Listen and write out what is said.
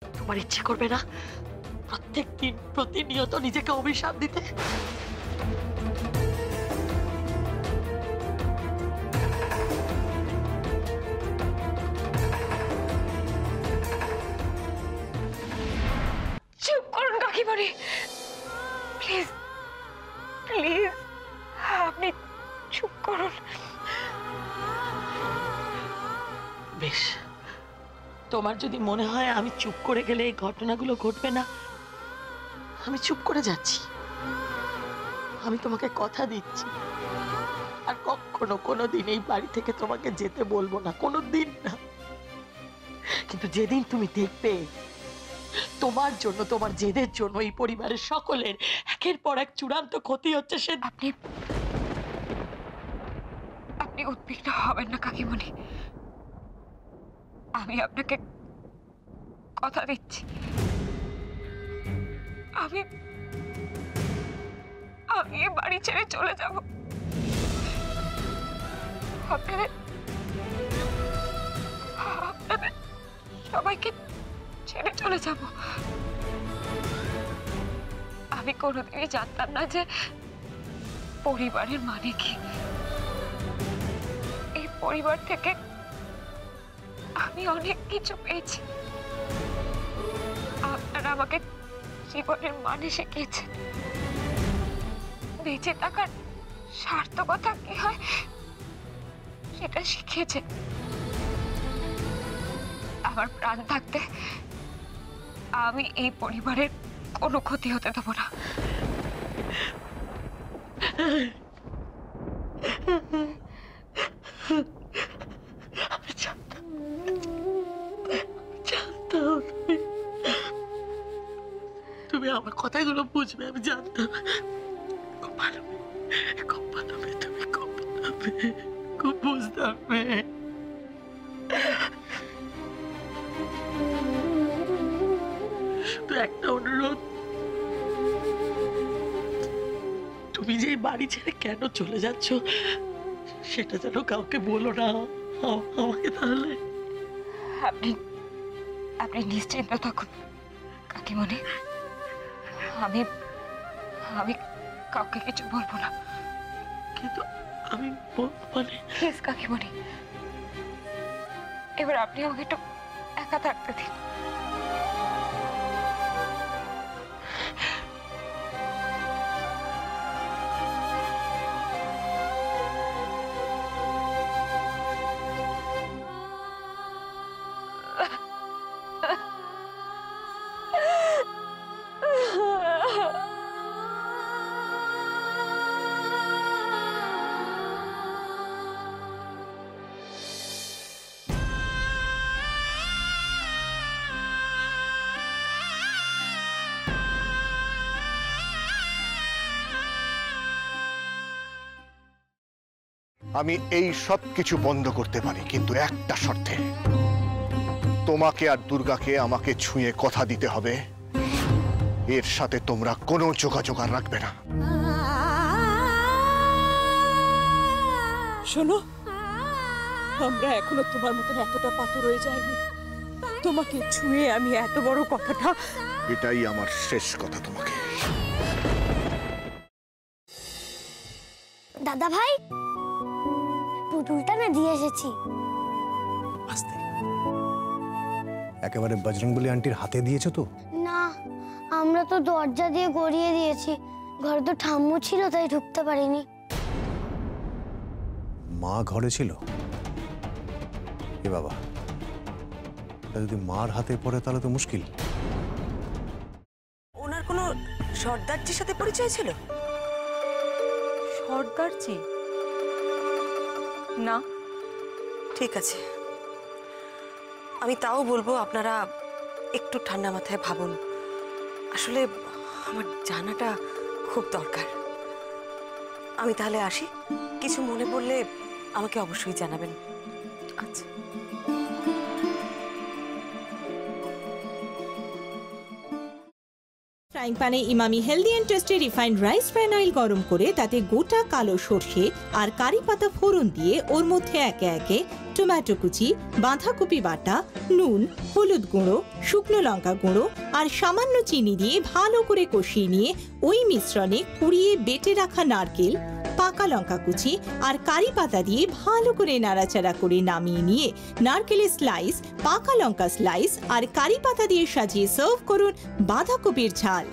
তোমার ইচ্ছে করবে না প্রত্যেক দিন প্রতিনিয়ত নিজেকে অভিশাপ দিতে? চুপ করুন কাকিমণি, প্লিজ প্লিজ আপনি চুপ করুন। বেশ, তোমার যদি মনে হয় আমি চুপ করে গেলে এই ঘটনাগুলো ঘটবে না, আমি চুপ করে যাচ্ছি। আমি তোমাকে কথা দিচ্ছি আর কখনো কোনোদিন এই বাড়ি থেকে তোমাকে যেতে বলবো না, কোনোদিন না। কিন্তু যেদিন তুমি দেখবে তোমার জন্য, তোমার জেদের জন্য এই পরিবারের সকলের একের পর এক চূড়ান্ত ক্ষতি হচ্ছে, সে আপনি উদ্বিগ্ন হবেন না কাকিমণি। আমি আপনাকে কথা দিচ্ছি, আমি বাড়ি ছেড়ে চলে যাব। আপনাদের সবাইকে ছেড়ে চলে যাব। আমি কোনোদিনই জানতাম না যে পরিবারের মানে কি। এই পরিবার থেকে আমি অনেক কিছু পেয়েছি। আপনারা আমাকে জীবনের মানে শিখিয়েছেন, বেঁচে থাকার সার্থকতা কি হয় সেটা শিখিয়েছেন। আমার প্রাণ থাকতে আমি এই পরিবারের কোনো ক্ষতি হতে দেব না। তুমি আমার কথাগুলো বুঝবে, আমি জানতাম। খুব ভালো মেয়ে, খুব ভালো মেয়ে, তুমি খুব ভালো মেয়ে, খুব বুঝতাম মেয়ে। শুধু একটা অনুরোধ, তুমি যে বাড়ি ছেড়ে কেন চলে যাচ্ছ সেটা যেন কাউকে বলো না আমাকে। তাহলে আপনি নিশ্চিন্ত থাকুন কাকিমণি, আমি কাউকে কিছু বলবো না। কিন্তু আমি মানে প্লিজ কাকিমণি, এবার আপনি আমাকে একটু একা থাকতে দিন। আমি এই সব কিছু বন্ধ করতে পারি, কিন্তু একটা শর্তে। তোমাকে আর দুর্গাকে আমাকে ছুঁয়ে কথা দিতে হবে এর সাথে তোমরা কোনো যোগাযোগ আর রাখবে না। শোনো, আমরা এখনো তোমার মতন এতটা পাথর হয়ে যায়নি। তোমাকে ছুঁয়ে আমি এত বড় কথাটা, এটাই আমার শেষ কথা তোমাকে। দাদা ভাই, পুতুলটা না দিয়ে এসেছি। আস্তে, একেবারে বজরংবলী আন্টির হাতে দিয়েছো তো? না, আমরা তো দরজা দিয়ে গড়িয়ে দিয়েছি। ঘরে তো ঠাম্মু ছিল, তাই ঢুকতে পারিনি। মা ঘরে ছিল? এ বাবা, যদি মার হাতে পড়ে তাহলে তো মুশকিল। ওনার কোনো সর্দারজির সাথে পরিচয় ছিল? সর্দারজি? না। ঠিক আছে, আমি তাও বলবো আপনারা একটু ঠান্ডা মাথায় ভাবুন। আসলে আমার জানাটা খুব দরকার। আমি তাহলে আসি, কিছু মনে পড়লে আমাকে অবশ্যই জানাবেন। আচ্ছা। ফ্রাইং প্যানে Emami healthy and tasty refined rice bran oil গরম করে তাতে গোটা কালো সর্ষে আর কারি পাতা ফোড়ন দিয়ে ওর মধ্যে একে একে টমেটো কুচি, বাঁধাকপি বাটা, নুন, হলুদ গুঁড়ো, শুকনো লঙ্কা গুঁড়ো আর সামান্য চিনি দিয়ে ভালো করে কষিয়ে নিয়ে ওই মিশ্রণে কুড়িয়ে বেটে রাখা নারকেল, পাকা লঙ্কা কুচি আর কারি পাতা দিয়ে ভালো করে নাড়াচাড়া করে নামিয়ে নিয়ে নারকেলের স্লাইস, পাকা লঙ্কা স্লাইস আর কারি পাতা দিয়ে সাজিয়ে সার্ভ করুন বাঁধাকপির ঝাল।